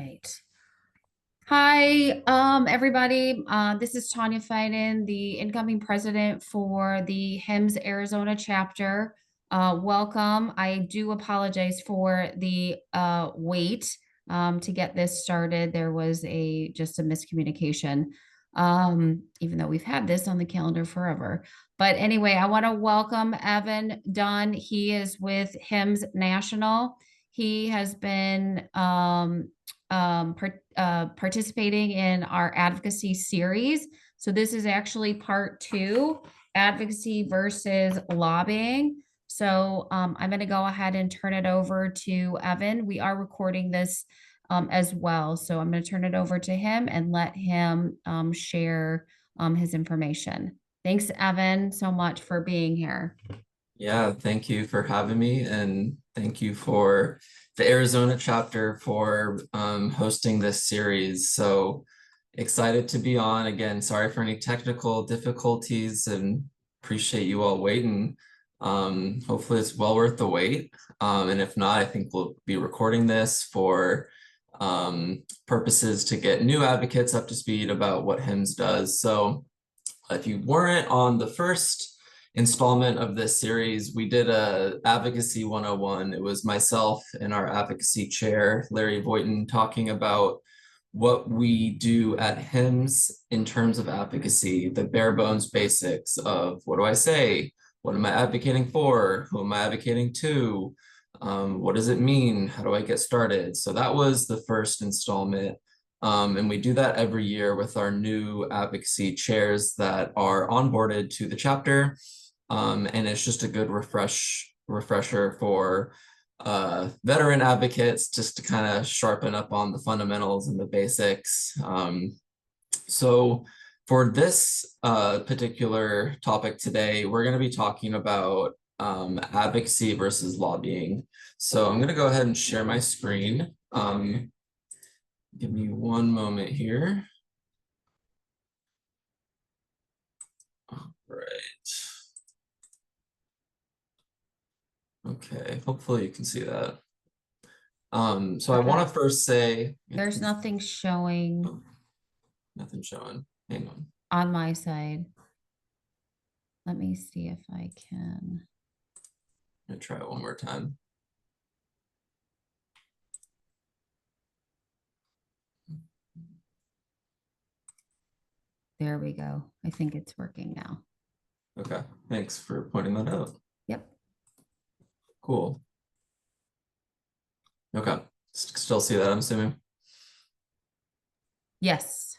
right. Hi, everybody. This is Tanya Fiden, the incoming president for the HIMSS Arizona chapter. Welcome. I do apologize for the wait to get this started. There was just a miscommunication, even though we've had this on the calendar forever. But anyway, I want to welcome Evan Dunne. He is with HIMSS National. He has been participating in our advocacy series. So this is actually part 2, advocacy versus lobbying. So I'm going to go ahead and turn it over to Evan. We are recording this as well. So I'm going to turn it over to him and let him share his information. Thanks, Evan, so much for being here. Yeah, thank you for having me, and thank you for the Arizona chapter for hosting this series. So excited to be on again. Sorry for any technical difficulties and appreciate you all waiting. Hopefully it's well worth the wait. And if not, I think we'll be recording this for purposes to get new advocates up to speed about what HIMSS does. So if you weren't on the first installment of this series, we did a Advocacy 101. It was myself and our advocacy chair, Larry Voighton, talking about what we do at HIMSS in terms of advocacy, the bare bones basics of what do I say? What am I advocating for? Who am I advocating to? What does it mean? How do I get started? So that was the first installment. And we do that every year with our new advocacy chairs that are onboarded to the chapter. And it's just a good refresher for veteran advocates just to kind of sharpen up on the fundamentals and the basics. So for this particular topic today, we're going to be talking about advocacy versus lobbying. So I'm going to go ahead and share my screen. Give me one moment here. All right. Okay, hopefully you can see that. So I want to first say there's nothing showing. Oh, nothing showing. Hang on. On my side. Let me see if I can. I'm gonna try it one more time. There we go. I think it's working now. Okay, thanks for pointing that out. Yep. Cool. Okay, still see that, I'm assuming? Yes.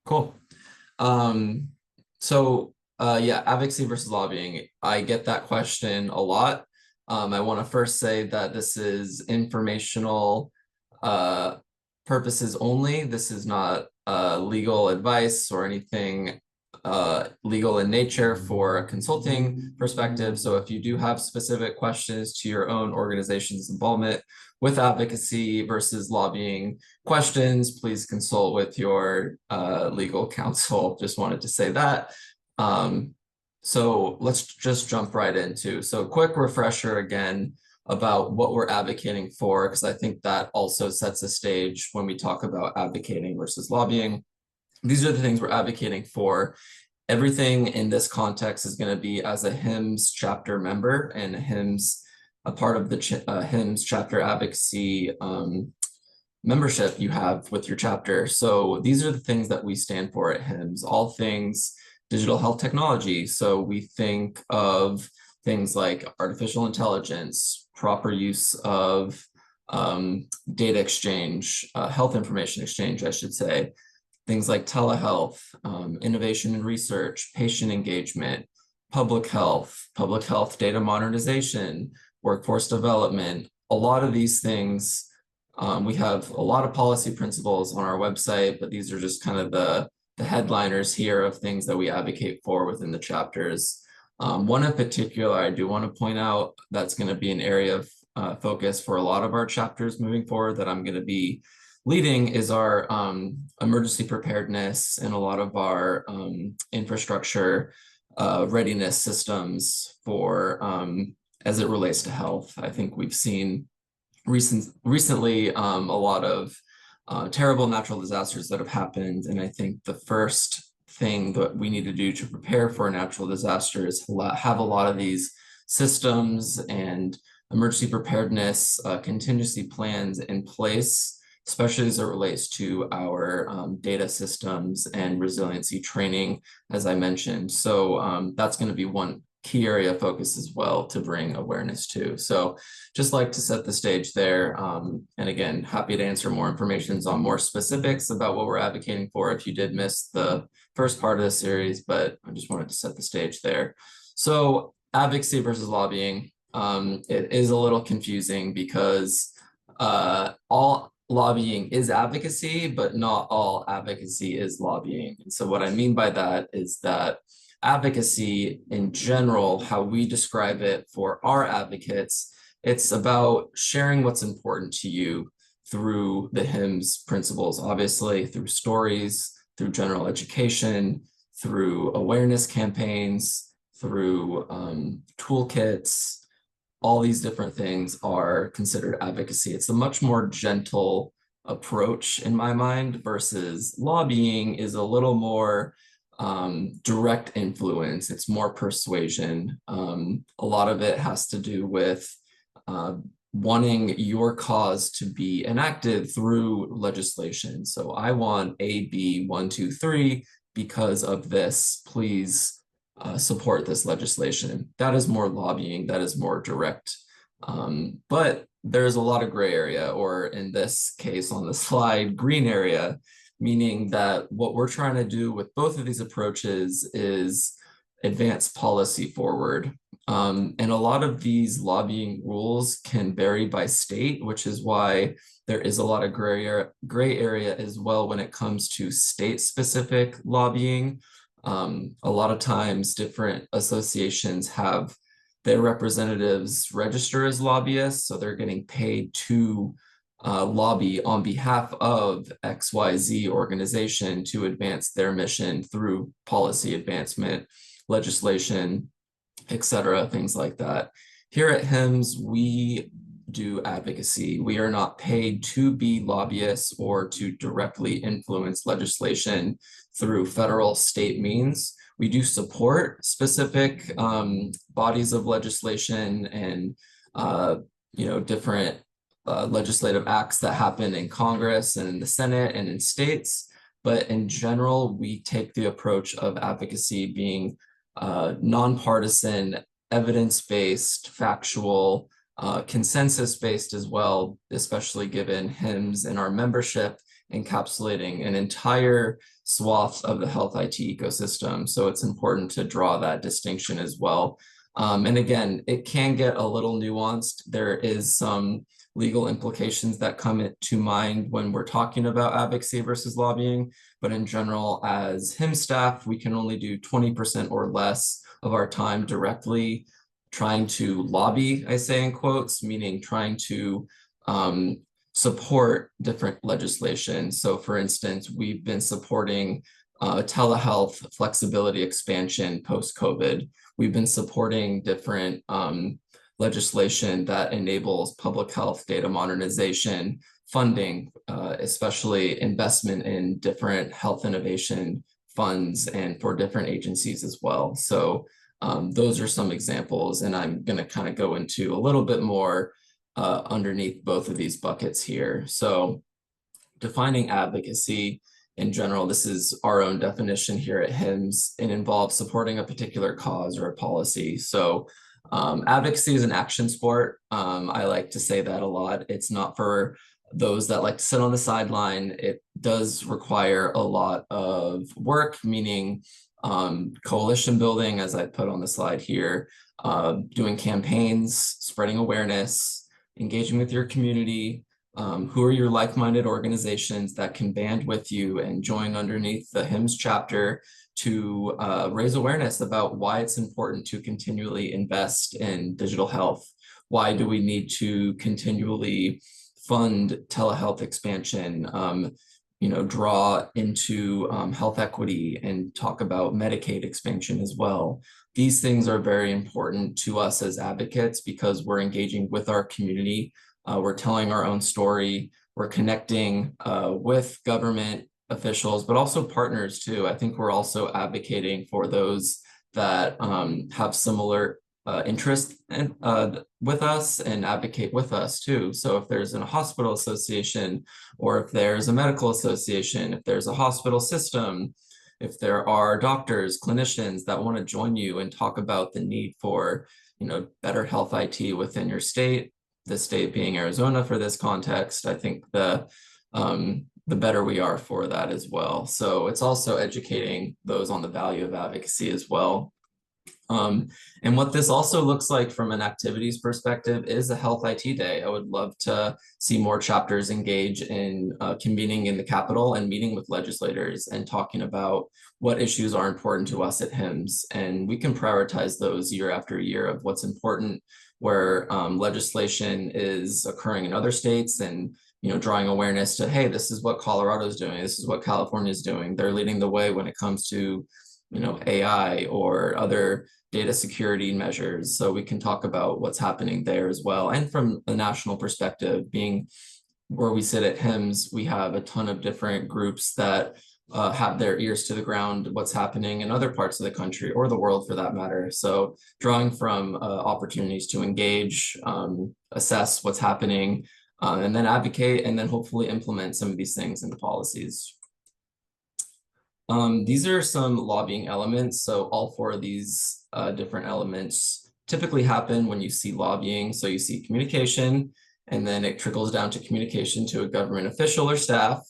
Cool. Yeah, advocacy versus lobbying. I get that question a lot. I want to first say that this is informational purposes only. This is not legal advice or anything legal in nature for a consulting perspective. So if you do have specific questions to your own organization's involvement with advocacy versus lobbying questions, please consult with your legal counsel. Just wanted to say that. So let's just jump right into. So quick refresher again about what we're advocating for, because I think that also sets a stage when we talk about advocating versus lobbying. These are the things we're advocating for. Everything in this context is going to be as a HIMSS chapter member, and HIMSS, a part of the HIMSS chapter advocacy membership you have with your chapter. So these are the things that we stand for at HIMSS, all things digital health technology. So we think of things like artificial intelligence, proper use of data exchange, health information exchange, I should say, things like telehealth, innovation and research, patient engagement, public health data modernization, workforce development. A lot of these things, we have a lot of policy principles on our website, but these are just kind of the headliners here of things that we advocate for within the chapters. One in particular I do want to point out that's going to be an area of focus for a lot of our chapters moving forward that I'm going to be leading is our emergency preparedness and a lot of our infrastructure readiness systems for as it relates to health. I think we've seen recently a lot of terrible natural disasters that have happened. And I think the first thing that we need to do to prepare for a natural disaster is have a lot of these systems and emergency preparedness contingency plans in place, especially as it relates to our data systems and resiliency training, as I mentioned. So that's going to be one key area of focus as well to bring awareness to. So just like to set the stage there. And again, happy to answer more information on more specifics about what we're advocating for if you did miss the first part of the series, but I just wanted to set the stage there. So advocacy versus lobbying, it is a little confusing because all lobbying is advocacy, but not all advocacy is lobbying. And so what I mean by that is that advocacy in general, how we describe it for our advocates, it's about sharing what's important to you through the HIMSS principles, obviously through stories, through general education, through awareness campaigns, through toolkits. All these different things are considered advocacy. It's a much more gentle approach in my mind versus lobbying is a little more direct influence. It's more persuasion. A lot of it has to do with wanting your cause to be enacted through legislation. So I want A, B, 1, 2, 3 because of this. Please support this legislation. That is more lobbying. That is more direct. But there's a lot of gray area, or in this case on the slide, green area, meaning that what we're trying to do with both of these approaches is advance policy forward. And a lot of these lobbying rules can vary by state, which is why there is a lot of gray area as well when it comes to state-specific lobbying. A lot of times different associations have their representatives register as lobbyists, so they're getting paid to lobby on behalf of XYZ organization to advance their mission through policy advancement, legislation, etc., things like that. Here at HIMSS, we do advocacy. We are not paid to be lobbyists or to directly influence legislation through federal state means. We do support specific bodies of legislation and different legislative acts that happen in Congress and in the Senate and in states. But in general, we take the approach of advocacy being nonpartisan, evidence-based, factual, consensus-based as well, especially given HIMSS and our membership encapsulating an entire swath of the health IT ecosystem. So it's important to draw that distinction as well. And again, it can get a little nuanced. There is some legal implications that come to mind when we're talking about advocacy versus lobbying. But in general, as HIMSS staff, we can only do 20% or less of our time directly trying to lobby, I say in quotes, meaning trying to support different legislation. So for instance, we've been supporting telehealth flexibility expansion post-COVID. We've been supporting different legislation that enables public health data modernization, funding, especially investment in different health innovation funds and for different agencies as well. So those are some examples, and I'm going to kind of go into a little bit more underneath both of these buckets here. So defining advocacy in general, this is our own definition here at HIMSS. It involves supporting a particular cause or a policy. So advocacy is an action sport. I like to say that a lot. It's not for those that like to sit on the sideline. It does require a lot of work, meaning coalition building, as I put on the slide here, doing campaigns, spreading awareness, engaging with your community, who are your like-minded organizations that can band with you and join underneath the HIMSS chapter to raise awareness about why it's important to continually invest in digital health. Why do we need to continually fund telehealth expansion, draw into health equity and talk about Medicaid expansion as well. These things are very important to us as advocates because we're engaging with our community. We're telling our own story. we're connecting with government officials, but also partners too. I think we're also advocating for those that have similar interest with us and advocate with us too. So if there's a hospital association, or if there's a medical association, if there's a hospital system, if there are doctors, clinicians that want to join you and talk about the need for, better health IT within your state, the state being Arizona for this context, I think the better we are for that as well. So it's also educating those on the value of advocacy as well. And what this also looks like from an activities perspective is a Health IT Day. I would love to see more chapters engage in convening in the Capitol and meeting with legislators and talking about what issues are important to us at HIMSS. And we can prioritize those year after year of what's important, where legislation is occurring in other states, and drawing awareness to, hey, this is what Colorado's doing, this is what California's doing. They're leading the way when it comes to AI or other data security measures. So we can talk about what's happening there as well. And from a national perspective, being where we sit at HIMSS, we have a ton of different groups that have their ears to the ground, what's happening in other parts of the country or the world for that matter. So drawing from opportunities to engage, assess what's happening, and then advocate, and then hopefully implement some of these things into policies. These are some lobbying elements. So all four of these different elements typically happen when you see lobbying. So you see communication, and then it trickles down to communication to a government official or staff,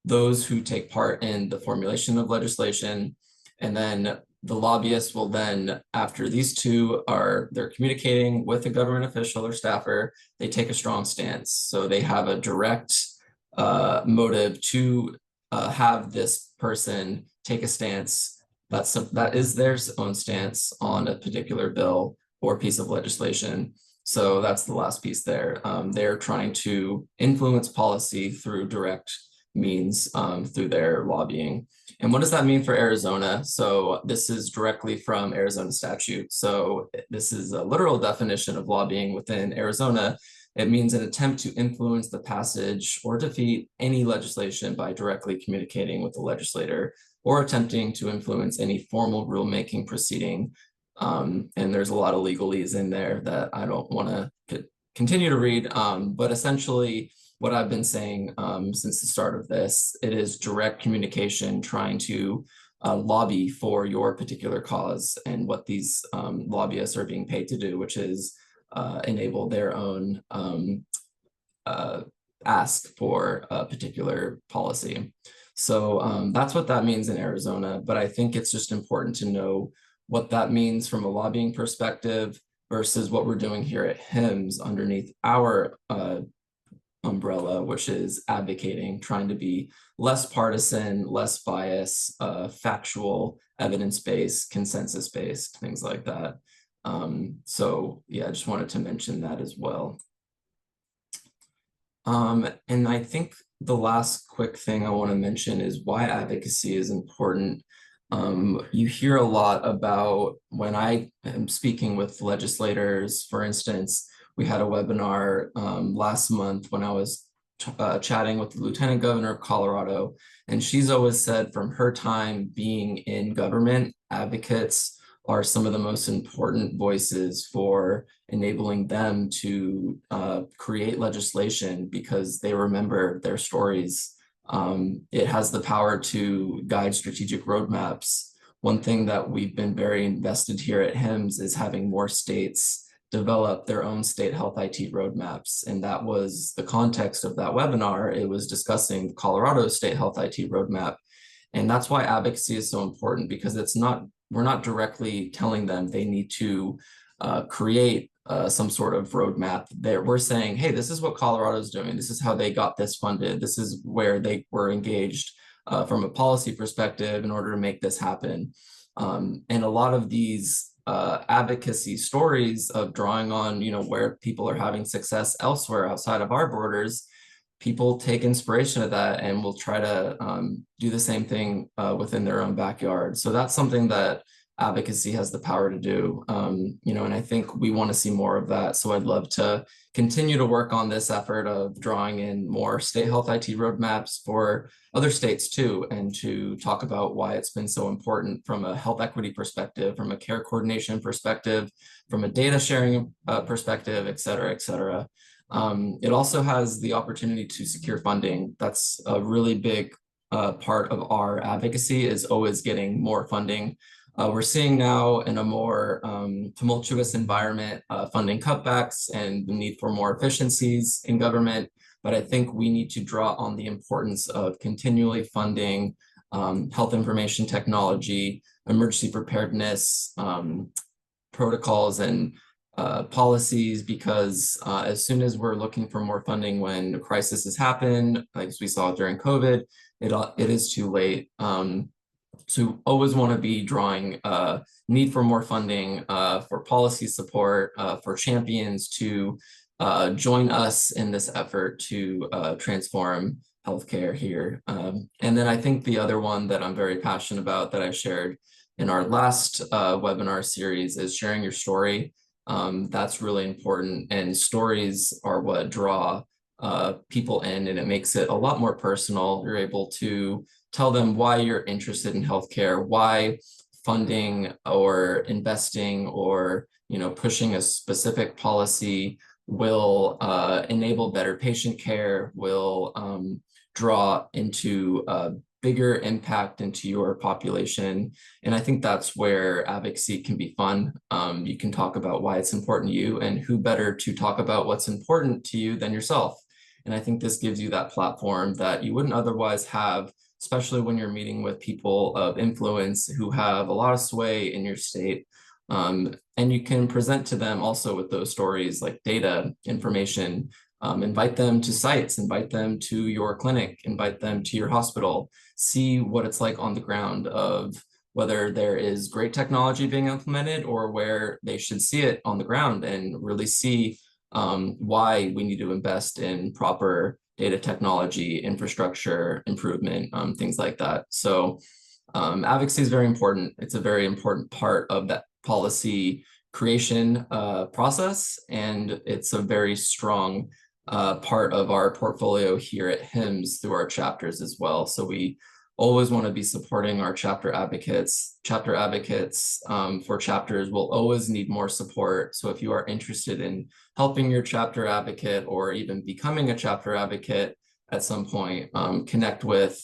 those who take part in the formulation of legislation, and then the lobbyists will then, after these two they're communicating with a government official or staffer, they take a strong stance. So they have a direct motive to have this person take a stance that is their own stance on a particular bill or piece of legislation. So that's the last piece there. They're trying to influence policy through direct means, through their lobbying. And what does that mean for Arizona? So this is directly from Arizona statute. So this is a literal definition of lobbying within Arizona. It means an attempt to influence the passage or defeat any legislation by directly communicating with the legislator or attempting to influence any formal rulemaking proceeding. And there's a lot of legalese in there that I don't want to continue to read, but essentially what I've been saying since the start of this, it is direct communication trying to lobby for your particular cause and what these lobbyists are being paid to do, which is enable their own ask for a particular policy. So that's what that means in Arizona, but I think it's just important to know what that means from a lobbying perspective versus what we're doing here at HIMSS underneath our umbrella, which is advocating, trying to be less partisan, less bias, factual, evidence-based, consensus-based, things like that. So yeah, I just wanted to mention that as well. And I think the last quick thing I want to mention is why advocacy is important. You hear a lot about when I am speaking with legislators. For instance, we had a webinar last month when I was chatting with the Lieutenant Governor of Colorado, and she's always said from her time being in government, advocates are some of the most important voices for enabling them to create legislation because they remember their stories. It has the power to guide strategic roadmaps. One thing that we've been very invested here at HIMSS is having more states develop their own state health IT roadmaps. And that was the context of that webinar. It was discussing Colorado state health IT roadmap. And that's why advocacy is so important, because we're not directly telling them they need to create some sort of roadmap. We're saying, hey, this is what Colorado's doing. This is how they got this funded. This is where they were engaged from a policy perspective in order to make this happen. And a lot of these advocacy stories of drawing on, where people are having success elsewhere outside of our borders, people take inspiration of that and will try to do the same thing within their own backyard. So that's something that advocacy has the power to do. And I think we want to see more of that. So I'd love to continue to work on this effort of drawing in more state health IT roadmaps for other states too, and to talk about why it's been so important from a health equity perspective, from a care coordination perspective, from a data sharing perspective, et cetera, et cetera. It also has the opportunity to secure funding. That's a really big part of our advocacy, is always getting more funding. We're seeing now in a more tumultuous environment, funding cutbacks and the need for more efficiencies in government. But I think we need to draw on the importance of continually funding health information technology, emergency preparedness, protocols, and policies, because as soon as we're looking for more funding when a crisis has happened, like we saw during COVID, it is too late. So always want to be drawing need for more funding, for policy support, for champions to join us in this effort to transform healthcare here. And then I think the other one that I'm very passionate about, that I shared in our last webinar series, is sharing your story. That's really important, and stories are what draw people in, and it makes it a lot more personal. You're able to tell them why you're interested in healthcare, why funding or investing or pushing a specific policy will enable better patient care, will draw into a bigger impact into your population. And I think that's where advocacy can be fun. You can talk about why it's important to you, and who better to talk about what's important to you than yourself. And I think this gives you that platform that you wouldn't otherwise have, especially when you're meeting with people of influence who have a lot of sway in your state. And you can present to them also with those stories, like data, information, invite them to sites, invite them to your clinic, invite them to your hospital, see what it's like on the ground, of whether there is great technology being implemented or where they should see it on the ground, and really see why we need to invest in proper data technology, infrastructure improvement, things like that. So advocacy is very important. It's a very important part of that policy creation process, and it's a very strong part of our portfolio here at HIMSS through our chapters as well. So we always want to be supporting our chapter advocates. Chapter advocates for chapters will always need more support. So if you are interested in helping your chapter advocate, or even becoming a chapter advocate at some point, connect with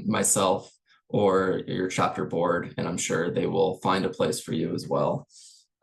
myself or your chapter board, and I'm sure they will find a place for you as well.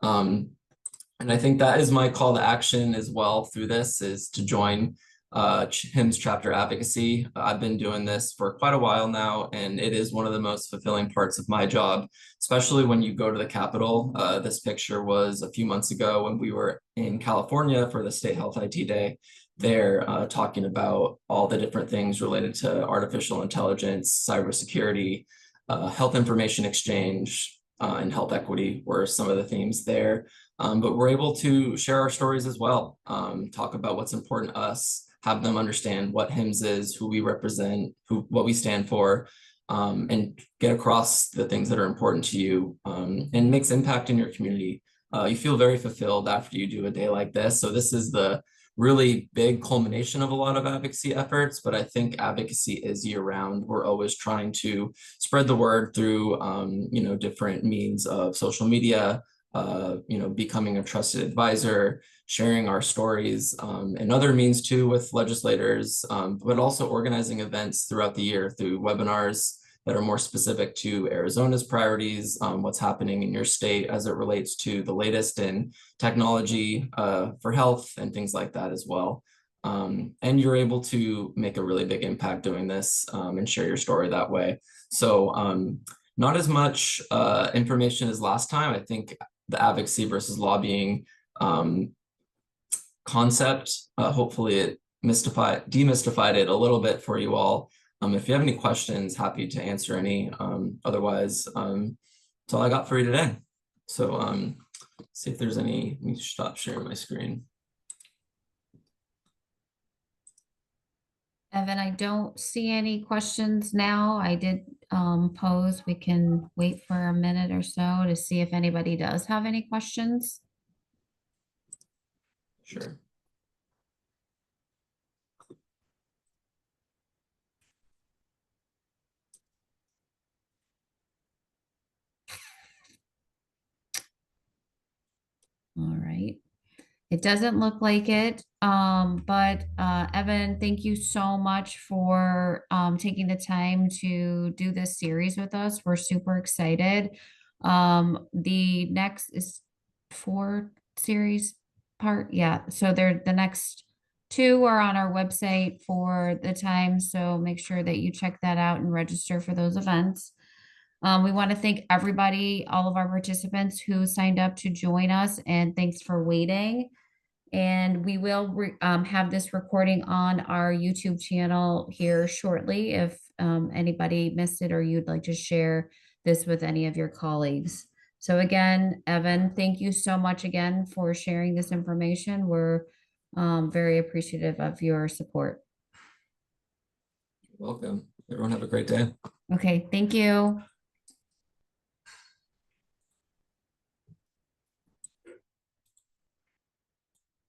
And I think that is my call to action as well through this, is to join HIMSS chapter advocacy. I've been doing this for quite a while now, and it is one of the most fulfilling parts of my job, especially when you go to the Capitol. This picture was a few months ago when we were in California for the State Health IT Day. They're talking about all the different things related to artificial intelligence, cybersecurity, health information exchange, and health equity were some of the themes there. But we're able to share our stories as well, talk about what's important to us, have them understand what HIMSS is, who we represent, what we stand for, and get across the things that are important to you, and makes impact in your community. You feel very fulfilled after you do a day like this. So this is the really big culmination of a lot of advocacy efforts, but I think advocacy is year-round. We're always trying to spread the word through different means of social media, becoming a trusted advisor, sharing our stories, and other means too with legislators, but also organizing events throughout the year through webinars that are more specific to Arizona's priorities, what's happening in your state as it relates to the latest in technology for health and things like that as well. And you're able to make a really big impact doing this, and share your story that way. So not as much information as last time. I think the advocacy versus lobbying concept, hopefully it demystified it a little bit for you all. If you have any questions, happy to answer any. Otherwise, that's all I got for you today. So see if there's any. Let me stop sharing my screen. Evan, I don't see any questions now. I did pose, we can wait for a minute or so to see if anybody does have any questions. Sure. All right. It doesn't look like it, but Evan, thank you so much for taking the time to do this series with us. We're super excited. The next is 4 series part. Yeah, so the next 2 are on our website for the time. So make sure that you check that out and register for those events. We want to thank everybody, all of our participants who signed up to join us, and thanks for waiting. And we will have this recording on our YouTube channel here shortly if anybody missed it or you'd like to share this with any of your colleagues. So again, Evan, thank you so much again for sharing this information. We're very appreciative of your support. Welcome. Everyone have a great day. Okay, thank you.